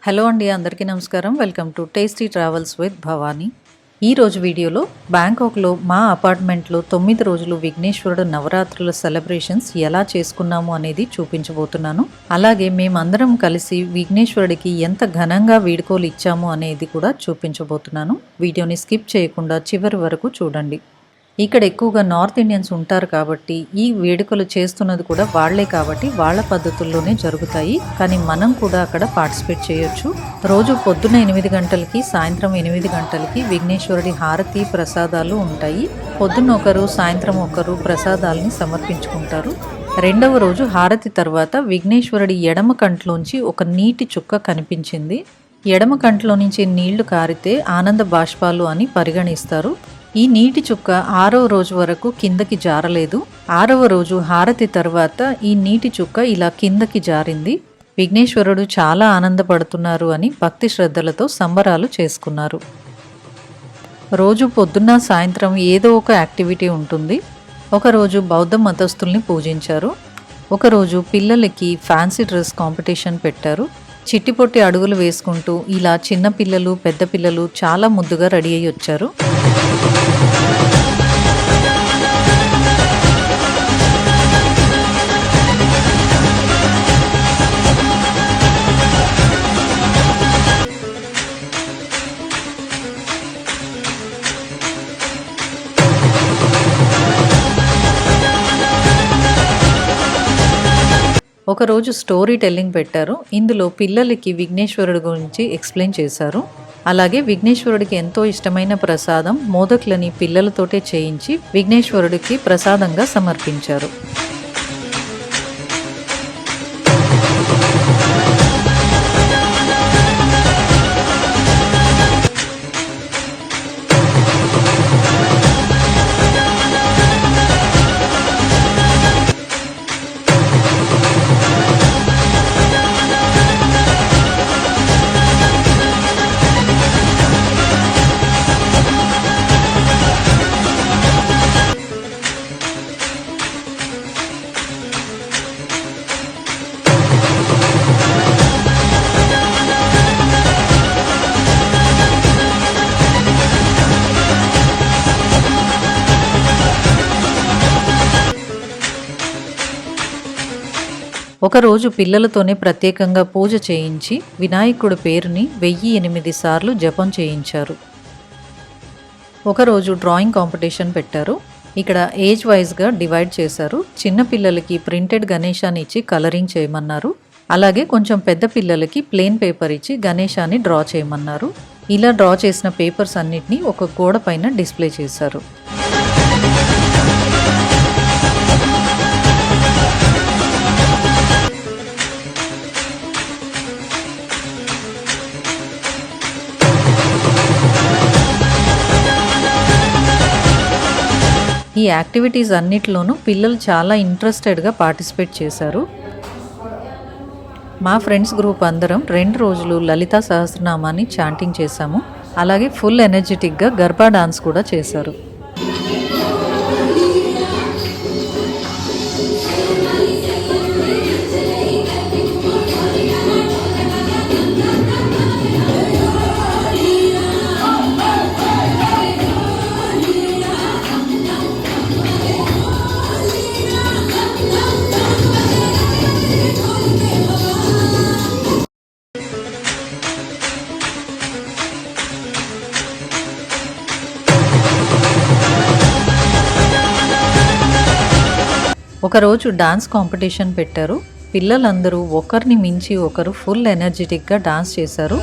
Hello అండి, అందరికీ నమస్కారం. Welcome to tasty travels with Bhavani. ఈరోజు వీడియోలో బ్యాంకాక్లో మా అపార్ట్మెంట్లో 9 రోజులు విఘ్నేశ్వరుడు నవరాత్రుల సెలబ్రేషన్స్ ఎలా చేసుకున్నాము అనేది చూపించబోతున్నాను. అలాగే మేమందరం కలిసి విఘ్నేశ్వరుడికి ఎంత ఘనంగా వీడ్కోలు ఇచ్చాము అనేది కూడా చూపించబోతున్నాను. వీడియోని స్కిప్ చేయకుండా చివరి వరకు చూడండి. ఇక్కడ ఎక్కువగా నార్త్ ఇండియన్స్ ఉంటారు కాబట్టి ఈ వేడుకలు చేస్తున్నది కూడా వాళ్లే కాబట్టి వాళ్ళ పద్ధతుల్లోనే జరుగుతాయి. కానీ మనం కూడా అక్కడ పార్టిసిపేట్ చేయొచ్చు. రోజు పొద్దున్న 8 గంటలకి సాయంత్రం 8 గంటలకి విఘ్నేశ్వరుడి హారతి ప్రసాదాలు ఉంటాయి. పొద్దున్న ఒకరు సాయంత్రం ఒకరు ప్రసాదాలని సమర్పించుకుంటారు. రెండవ రోజు హారతి తర్వాత విఘ్నేశ్వరుడి ఎడమ కంట్లోంచి ఒక నీటి చుక్క కనిపించింది. ఎడమ కంట్లో నుంచి నీళ్లు కారితే ఆనంద బాష్పాలు అని పరిగణిస్తారు. ఈ నీటి చుక్క 6వ రోజు వరకు కిందకి జారలేదు. 6వ రోజు హారతి తర్వాత ఈ నీటి చుక్క ఇలా కిందకి జారింది. విఘ్నేశ్వరుడు చాలా ఆనందపడుతున్నారు అని భక్తి శ్రద్ధలతో సంబరాలు చేసుకున్నారు. రోజు పొద్దున్న సాయంత్రం ఏదో ఒక యాక్టివిటీ ఉంటుంది. ఒకరోజు బౌద్ధ మతస్థుల్ని పూజించారు. ఒకరోజు పిల్లలకి ఫ్యాన్సీ డ్రెస్ కాంపిటీషన్ పెట్టారు. చిట్టిపొట్టి అడుగులు వేసుకుంటూ ఇలా చిన్న పిల్లలు పెద్ద పిల్లలు చాలా ముద్దుగా రెడీ అయ్యి వచ్చారు. ఒకరోజు స్టోరీ టెల్లింగ్ పెట్టారు. ఇందులో పిల్లలకి విఘ్నేశ్వరుడు గురించి ఎక్స్ప్లెయిన్ చేశారు. అలాగే విఘ్నేశ్వరుడికి ఎంతో ఇష్టమైన ప్రసాదం మోదకులని పిల్లలతోటే చేయించి విఘ్నేశ్వరుడికి ప్రసాదంగా సమర్పించారు. ఒకరోజు పిల్లలతోనే ప్రత్యేకంగా పూజ చేయించి వినాయకుడి పేరుని 1008 సార్లు జపం చేయించారు. ఒకరోజు డ్రాయింగ్ కాంపిటీషన్ పెట్టారు. ఇక్కడ ఏజ్ వైజ్గా డివైడ్ చేశారు. చిన్న పిల్లలకి ప్రింటెడ్ గణేశాన్ని ఇచ్చి కలరింగ్ చేయమన్నారు. అలాగే కొంచెం పెద్ద పిల్లలకి ప్లేన్ పేపర్ ఇచ్చి గణేశాన్ని డ్రా చేయమన్నారు. ఇలా డ్రా చేసిన పేపర్స్ అన్నిటినీ ఒక గోడ పైన డిస్ప్లే చేశారు. ఈ యాక్టివిటీస్ అన్నిటిలోనూ పిల్లలు చాలా ఇంట్రెస్టెడ్గా పార్టిసిపేట్ చేశారు. మా ఫ్రెండ్స్ గ్రూప్ అందరం 2 రోజులు లలితా సహస్రనామాన్ని చాంటింగ్ చేశాము. అలాగే ఫుల్ ఎనర్జెటిక్గా గర్బా డాన్స్ కూడా చేశారు. ఒకరోజు డాన్స్ కాంపిటీషన్ పెట్టారు. పిల్లలందరూ ఒకరిని మించి ఒకరు ఫుల్ ఎనర్జెటిక్గా డాన్స్ చేశారు.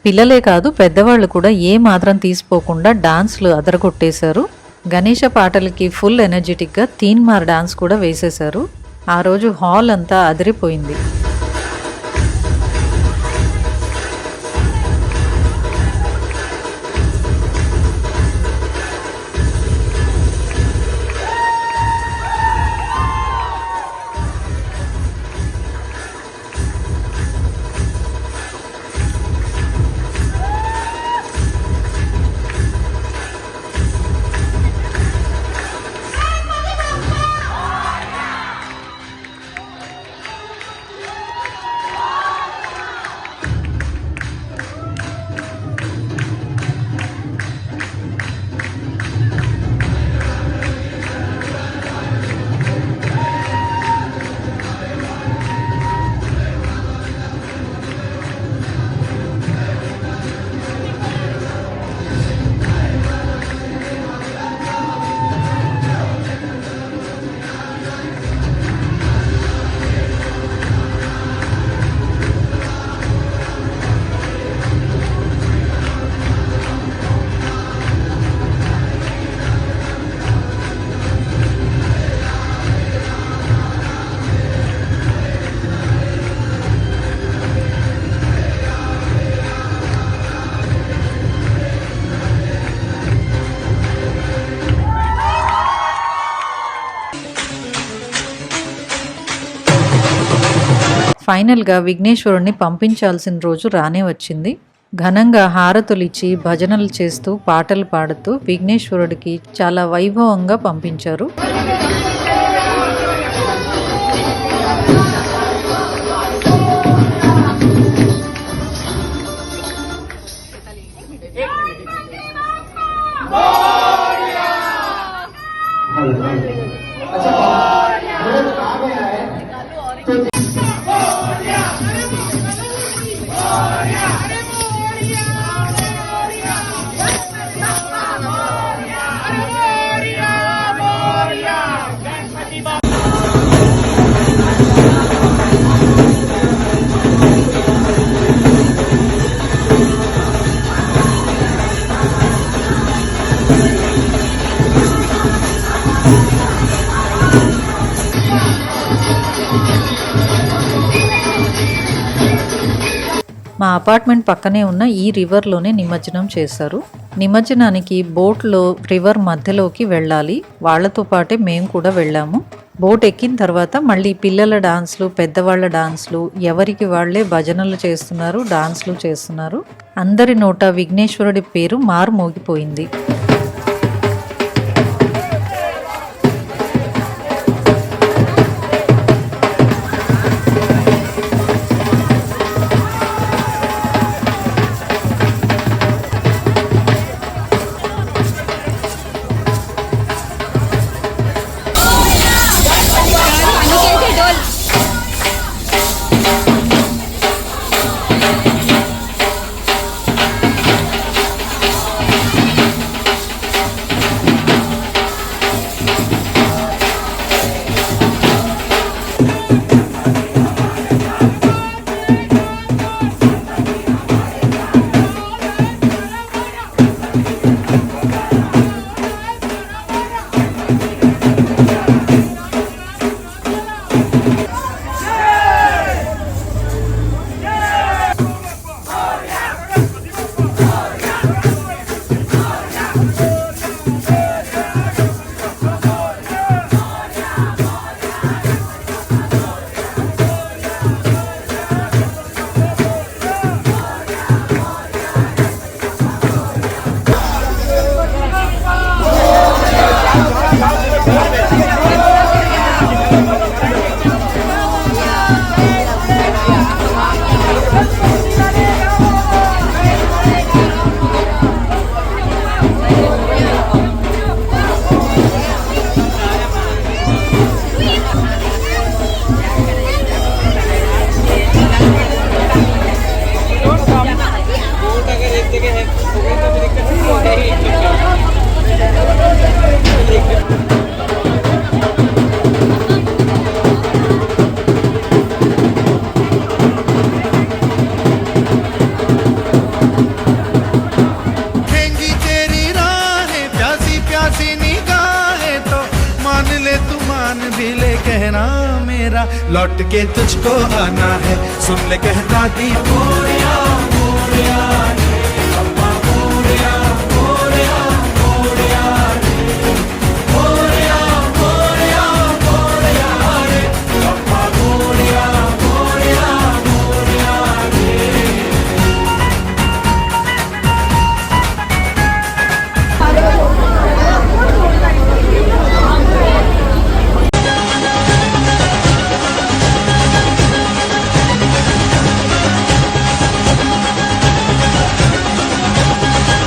పిల్లలే కాదు పెద్దవాళ్ళు కూడా ఏ మాత్రం తీసిపోకుండా డాన్స్లు అదరగొట్టేశారు. గణేష పాటలకి ఫుల్ ఎనర్జెటిక్గా తీన్మార్ డాన్స్ కూడా వేసేశారు. ఆ రోజు హాల్ అంతా అదిరిపోయింది. ఫైనల్గా విఘ్నేశ్వరుణ్ణి పంపించాల్సిన రోజు రానే వచ్చింది. ఘనంగా హారతులిచ్చి భజనలు చేస్తూ పాటలు పాడుతూ విఘ్నేశ్వరుడికి చాలా వైభవంగా పంపించారు. మా అపార్ట్మెంట్ పక్కనే ఉన్న ఈ రివర్లోనే నిమజ్జనం చేశారు. నిమజ్జనానికి బోట్లో రివర్ మధ్యలోకి వెళ్ళాలి. వాళ్లతో పాటే మేము కూడా వెళ్ళాము. బోట్ ఎక్కిన తర్వాత మళ్ళీ పిల్లల డాన్స్లు, పెద్దవాళ్ల డాన్స్లు, ఎవరికి వాళ్లే భజనలు చేస్తున్నారు, డాన్స్లు చేస్తున్నారు. అందరి నోట విఘ్నేశ్వరుడి పేరు మారుమోగిపోయింది. मेरा लौट के तुझको आना है, सुन ले कहता दी मोरिया मोरिया।